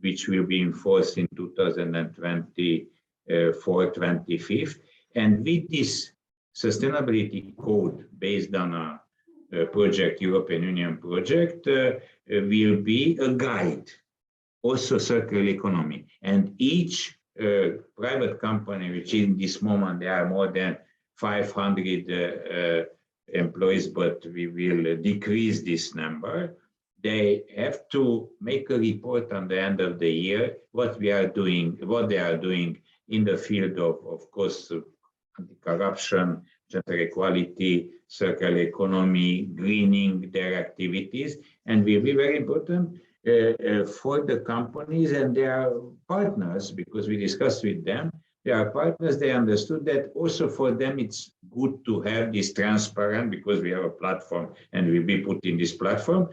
which will be enforced in 2024-25. And with this sustainability code based on a project, European Union project, will be a guide, also circular economy. And each private company, which in this moment there are more than 500 employees, but we will decrease this number, they have to make a report on the end of the year what we are doing, what they are doing in the field of course, anti-corruption, gender equality, circular economy, greening their activities, and will be very important for the companies and their partners, because we discussed with them. They are partners, they understood that also for them it's good to have this transparent, because we have a platform and will be put in this platform,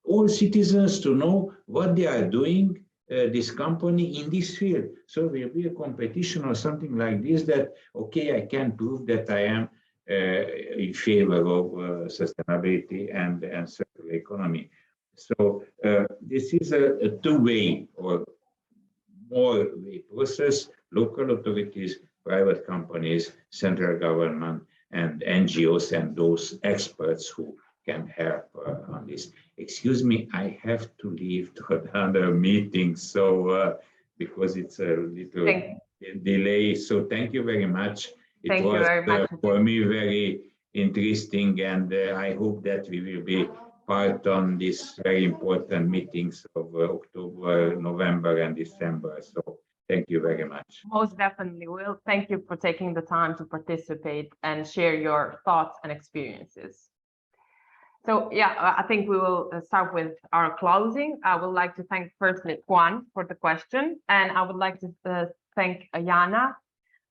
all citizens to know what they are doing, this company in this field. So will be a competition or something like this, that, okay, I can prove that I am in favor of sustainability and circular economy. So this is a two-way or more-way process: local authorities, private companies, central government, and NGOs, and those experts who can help on this. Excuse me, I have to leave to another meeting, so because it's a little delay. So thank you very much. It was for me very interesting, and I hope that we will be part on these very important meetings of October, November, and December. So thank you very much. Most definitely will. Thank you for taking the time to participate and share your thoughts and experiences. So yeah, I think we will start with our closing. I would like to thank firstly Juan for the question, and I would like to thank Jana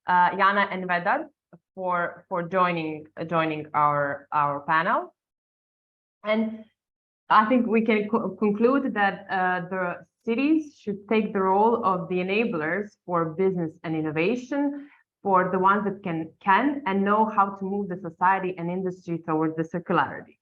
and Vedad for joining our panel. And I think we can conclude that the cities should take the role of the enablers for business and innovation, for the ones that can and know how to move the society and industry towards the circularity.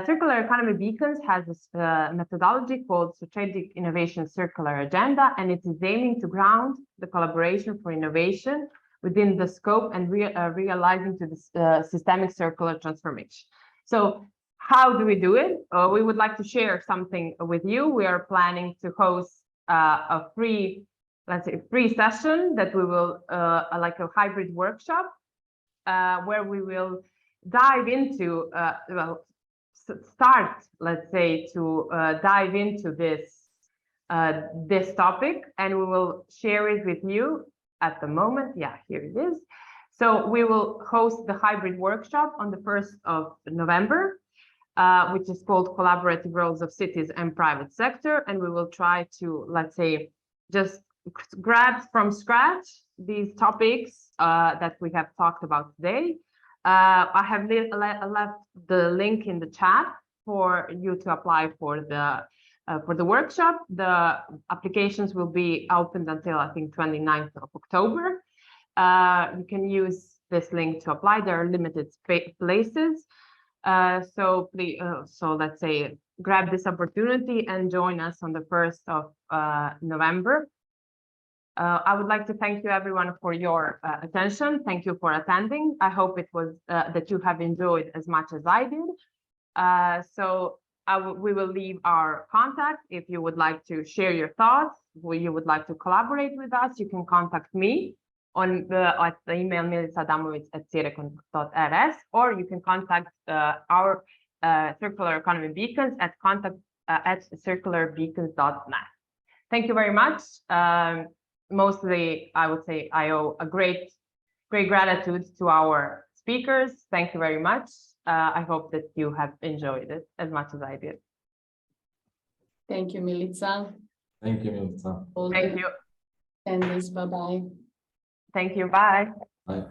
Circular Economy Beacons has this methodology called Strategic Innovation Circular Agenda, and it is aiming to ground the collaboration for innovation within the scope and realizing to the systemic circular transformation. So how do we do it? We would like to share something with you. We are planning to host a free session that we will, like a hybrid workshop, where we will dive into, dive into this topic, and we will share it with you at the moment. Yeah, here it is. So we will host the hybrid workshop on the 1st of November, which is called Collaborative Roles of Cities and Private Sector. And we will try to, just grab from scratch these topics that we have talked about today. I have left the link in the chat for you to apply for the workshop. The applications will be opened until, I think, 29th of October. You can use this link to apply. There are limited places. So please, grab this opportunity and join us on the 1st of November. I would like to thank you everyone for your attention. Thank you for attending. I hope it was that you have enjoyed as much as I did. So we will leave our contact. If you would like to share your thoughts, or you would like to collaborate with us, you can contact me at the email milica.adamović@cirekon.rs, or you can contact our circular economy beacons at contact@circularbeacons.net. Thank you very much. Mostly, I would say I owe a great gratitude to our speakers. Thank you very much. I hope that you have enjoyed it as much as I did. Thank you, Milica. Thank you, Milica. Thank you. And bye-bye. Thank you. Bye. Bye.